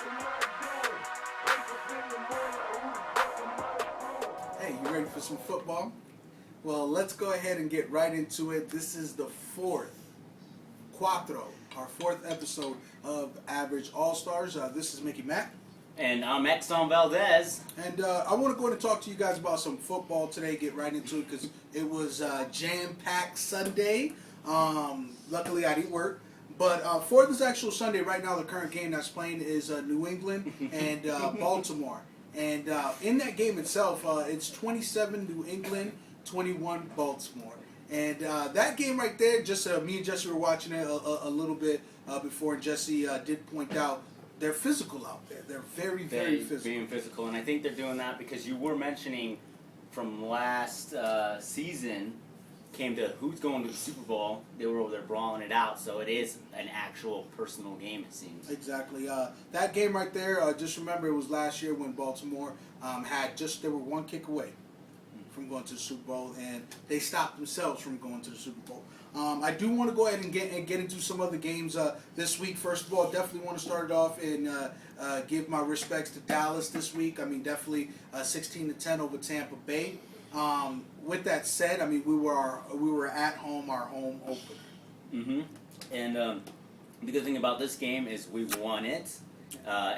Hey, you ready for some football? Well, let's go ahead and get right into it. This is the our fourth episode of Average All-Stars. This is Mickey Mack. And I'm Exxon Valdez. And I want to go ahead and talk to you guys about some football today, get right into it, because it was jam-packed Sunday. Luckily, I didn't work. But for this actual Sunday, right now, the current game that's playing is New England and Baltimore. And in that game itself, it's 27 New England, 21 Baltimore. And that game right there, just me and Jesse were watching it a little bit before, and Jesse did point out they're physical out there. They're very, very physical. Being physical, and I think they're doing that because you were mentioning from last season, came to who's going to the Super Bowl. They were over there brawling it out, so it is an actual personal game, it seems. Exactly. That game right there, just remember it was last year when Baltimore they were one kick away from going to the Super Bowl, and they stopped themselves from going to the Super Bowl. I do want to go ahead and get into some other games this week. First of all, definitely want to start it off and give my respects to Dallas this week. I mean, definitely 16-10 over Tampa Bay. With that said, I mean we were at home, our home opener. Mm-hmm. And the good thing about this game is we won it.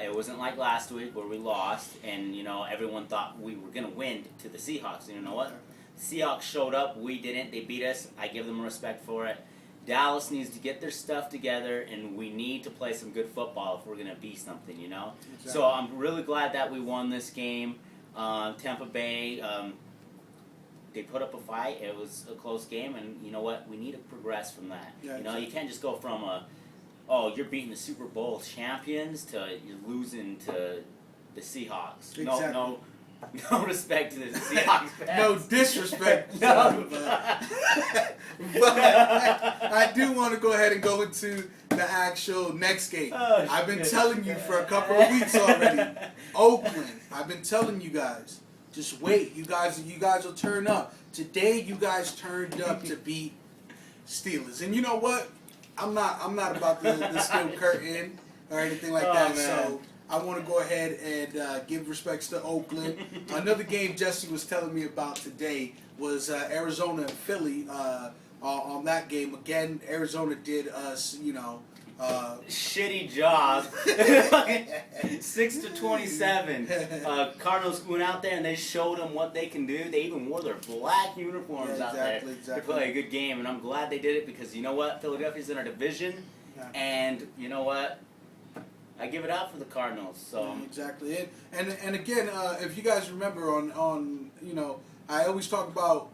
It wasn't like last week where we lost, and everyone thought we were gonna win to the Seahawks. And you know what? The Seahawks showed up. We didn't. They beat us. I give them respect for it. Dallas needs to get their stuff together, and we need to play some good football if we're gonna be something. Exactly. So I'm really glad that we won this game. Tampa Bay. They put up a fight. It was a close game, and you know what? We need to progress from that. Yeah, You can't just go from you're beating the Super Bowl champions to you're losing to the Seahawks. Exactly. No respect to the Seahawks fans. No disrespect. No. But I do want to go ahead and go into the actual next game. Oh, I've been shit. telling you for a couple of weeks already. Oakland. I've been telling you guys. Just wait. You guys will turn up. Today you guys turned up to beat Steelers. And you know what? I'm not about the steel curtain or anything like that. Man. So I want to go ahead and give respects to Oakland. Another game Jesse was telling me about today was Arizona and Philly. On that game, again, Arizona did us, Shitty job. 6-27. Cardinals went out there and they showed them what they can do. They even wore their black uniforms out there to play a good game, and I'm glad they did it because you know what? Philadelphia's in our division, and you know what? I give it out for the Cardinals. So exactly, and again, if you guys remember on I always talk about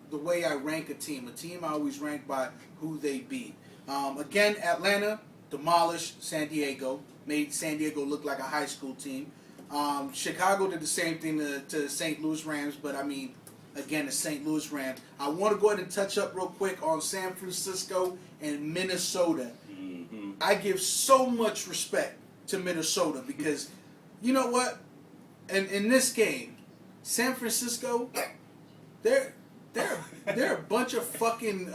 the way I rank a team. A team I always rank by who they beat. Again, Atlanta demolished San Diego, made San Diego look like a high school team. Chicago did the same thing to St. Louis Rams, but I mean, again, the St. Louis Rams. I want to go ahead and touch up real quick on San Francisco and Minnesota. Mm-hmm. I give so much respect to Minnesota because, you know what? In this game, San Francisco, they're a bunch of fucking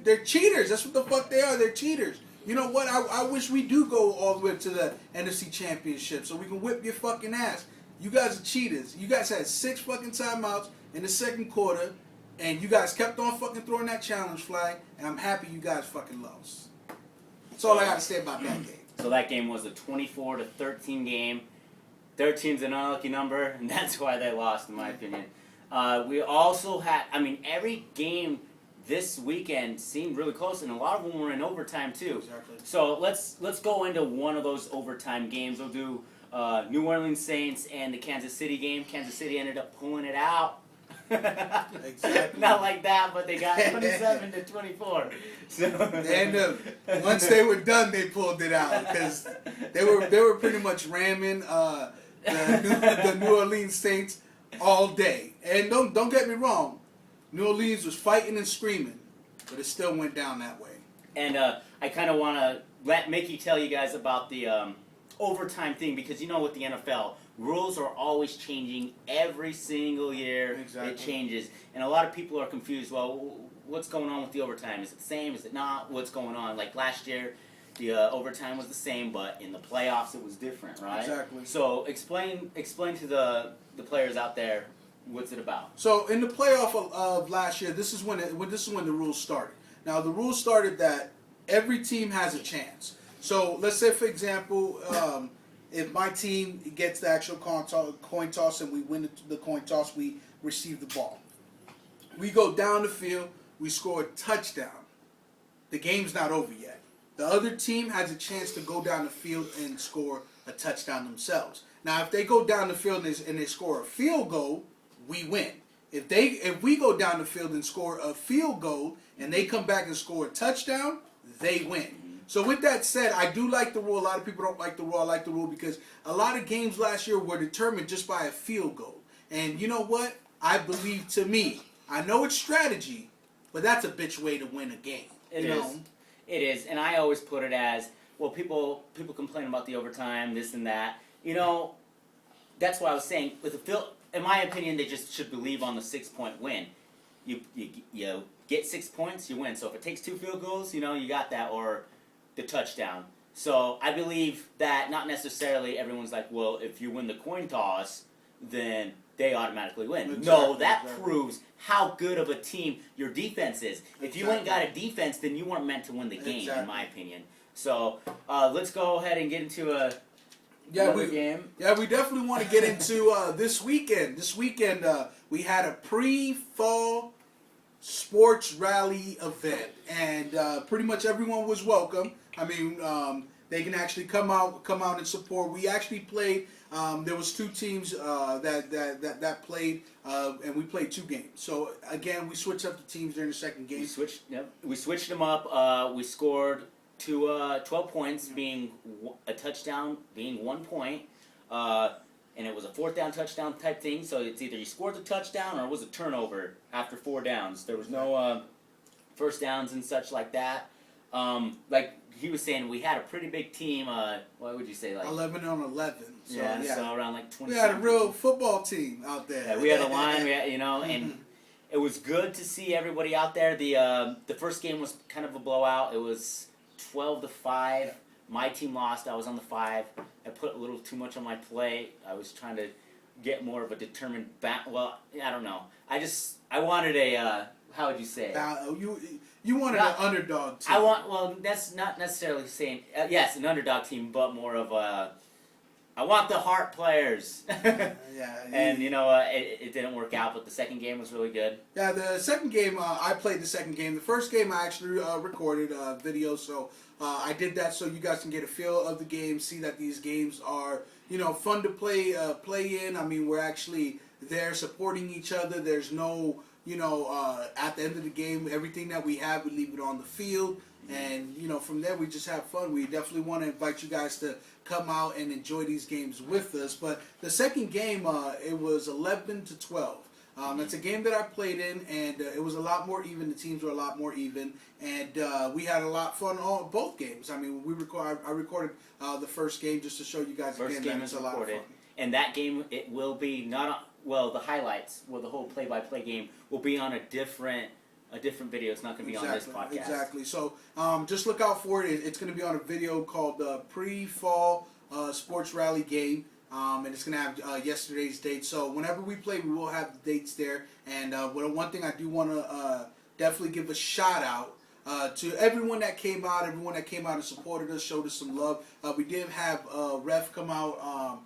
they're cheaters. That's what the fuck they are. They're cheaters. You know what? I wish we do go all the way to the NFC Championship so we can whip your fucking ass. You guys are cheaters. You guys had 6 fucking timeouts in the second quarter, and you guys kept on fucking throwing that challenge flag, and I'm happy you guys fucking lost. That's all I gotta say about that game. So that game was a 24-13 game. 13's an unlucky number, and that's why they lost, in my opinion. We also had, every game this weekend seemed really close, and a lot of them were in overtime too. Exactly. So let's go into one of those overtime games. We'll do New Orleans Saints and the Kansas City game. Kansas City ended up pulling it out. Exactly. Not like that, but they got 27-24. So And once they were done, they pulled it out because they were pretty much ramming the New Orleans Saints all day. And don't get me wrong, New Orleans was fighting and screaming, but it still went down that way. And I kind of want to let Mickey tell you guys about the overtime thing because with the NFL, rules are always changing every single year. Exactly. It changes. And a lot of people are confused. Well, what's going on with the overtime? Is it the same? Is it not? What's going on? Like last year, The overtime was the same, but in the playoffs it was different, right? Exactly. So explain to the players out there what's it about. So in the playoff of last year, this is when the rules started. Now the rules started that every team has a chance. So let's say, for example, if my team gets the actual coin toss and we win the coin toss, we receive the ball. We go down the field, we score a touchdown. The game's not over yet. The other team has a chance to go down the field and score a touchdown themselves. Now, if they go down the field and they score a field goal, we win. If we go down the field and score a field goal and they come back and score a touchdown, they win. So with that said, I do like the rule. A lot of people don't like the rule. I like the rule because a lot of games last year were determined just by a field goal. And you know what? I believe, to me, I know it's strategy, but that's a bitch way to win a game. It is, and I always put it as, well, people complain about the overtime, this and that. You know, that's what I was saying. With the field, in my opinion, they just should believe on the 6-point win. You get 6 points, you win. So if it takes 2 field goals, you got that, or the touchdown. So I believe that not necessarily everyone's like, well, if you win the coin toss, then they automatically win. Exactly, no, that proves how good of a team your defense is. If you ain't got a defense, then you weren't meant to win the game, in my opinion. So let's go ahead and get into another game. Yeah, we definitely want to get into this weekend. This weekend, we had a pre-fall sports rally event, and pretty much everyone was welcome. I mean, they can actually come out and support. We actually played. There was 2 teams that played, and we played 2 games. So again, we switched up the teams during the second game. We switched them up. We scored 12 points, being a touchdown, being 1 point, and it was a 4th down touchdown type thing. So it's either you scored the touchdown or it was a turnover after 4 downs. There was no first downs and such like that. Like he was saying, we had a pretty big team. What would you say, like 11 on 11? So, yeah, so around like 20. We had a real football team out there. Yeah, we had a line. We had, and it was good to see everybody out there. The first game was kind of a blowout. It was 12-5. My team lost. I was on the 5. I put a little too much on my plate. I was trying to get more of a determined well, I don't know. I wanted a how would you say it? You wanted an underdog team. Well, that's not necessarily saying yes, an underdog team, but more of a. I want the heart players. And it didn't work out, but the second game was really good. Yeah, the second game, I played the second game. The first game I actually recorded video, so I did that so you guys can get a feel of the game, see that these games are fun to play in. I mean, we're actually there supporting each other. There's no at the end of the game, everything that we have, we leave it on the field. And, from there we just have fun. We definitely want to invite you guys to come out and enjoy these games with us. But the second game, it was 11-12. That's a game that I played in, and it was a lot more even. The teams were a lot more even, and we had a lot of fun on both games. I mean, I recorded the first game just to show you guys first again game that it's a lot of fun. And that game, it will be the highlights, the whole play-by-play game will be on a different video. It's not going to be on this podcast. Exactly. So just look out for it. It's going to be on a video called the Pre-Fall Sports Rally Game. And it's going to have yesterday's date. So whenever we play, we will have the dates there. And one thing I do want to definitely give a shout out to everyone that came out and supported us, showed us some love. We did have Ref come out,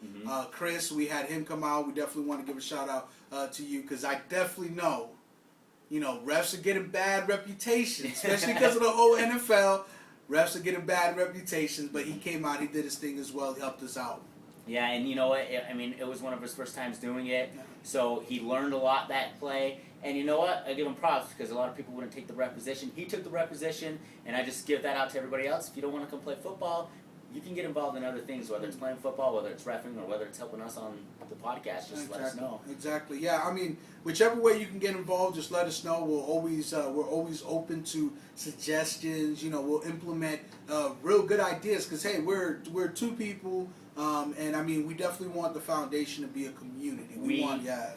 Chris. We had him come out. We definitely want to give a shout out to you, because I definitely know, refs are getting bad reputations, especially because of the whole NFL. Refs are getting bad reputations, but he came out, he did his thing as well, he helped us out. Yeah, and you know what? I mean, it was one of his first times doing it, so he learned a lot that play. And you know what? I give him props, because a lot of people wouldn't take the rep position. He took the rep position, and I just give that out to everybody else. If you don't want to come play football, you can get involved in other things, whether it's playing football, whether it's reffing, or whether it's helping us on the podcast. Just let us know. Exactly. Yeah, I mean, whichever way you can get involved, just let us know. We're always open to suggestions. We'll implement real good ideas. Because hey, we're two people, and I mean we definitely want the foundation to be a community.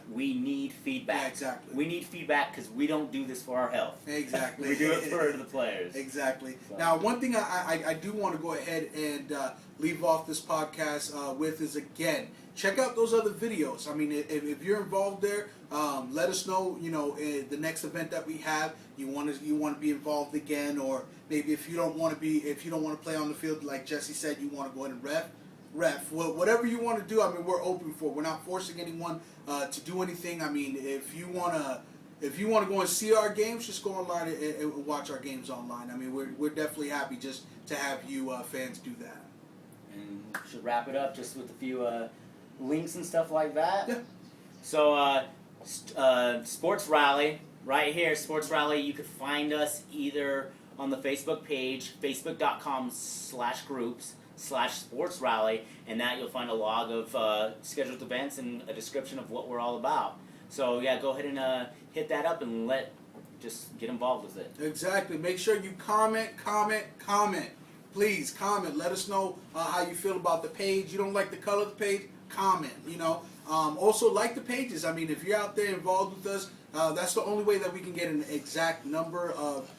We need feedback. Yeah, exactly. We need feedback because we don't do this for our health. Exactly. We do it for the players. Exactly. So. Now, one thing I do want to go ahead and leave off this podcast with is, again, check out those other videos. I mean, if you're involved there, let us know. You know, the next event that we have, you want to be involved again, or maybe if you don't want to play on the field, like Jesse said, you want to go ahead and ref. Well, whatever you want to do, I mean, we're open for. We're not forcing anyone to do anything. I mean, if you want to go and see our games, just go online and watch our games online. I mean, we're definitely happy just to have you fans do that. And we should wrap it up just with a few links and stuff like that. Yeah. So, Sports Rally, right here, Sports Rally, you could find us either on the Facebook page, facebook.com/groups/Sports Rally, and that you'll find a log of scheduled events and a description of what we're all about. So, yeah, go ahead and hit that up and just get involved with it. Exactly. Make sure you comment. Please comment. Let us know how you feel about the page. You don't like the color of the page? Comment. You know. Also, like the pages. I mean, if you're out there involved with us, that's the only way that we can get an exact number of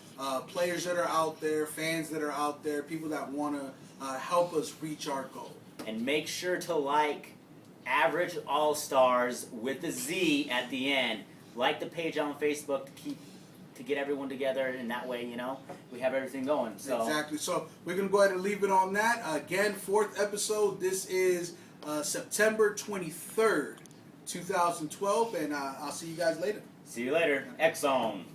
players that are out there, fans that are out there, people that want to help us reach our goal. And make sure to like AverageAllStarz with the Z at the end. Like the page on Facebook to get everyone together, and that way, you know, we have everything going. So. Exactly. So we're going to go ahead and leave it on that. Again, 4th episode. This is September 23rd, 2012, and I'll see you guys later. See you later. X-Zone.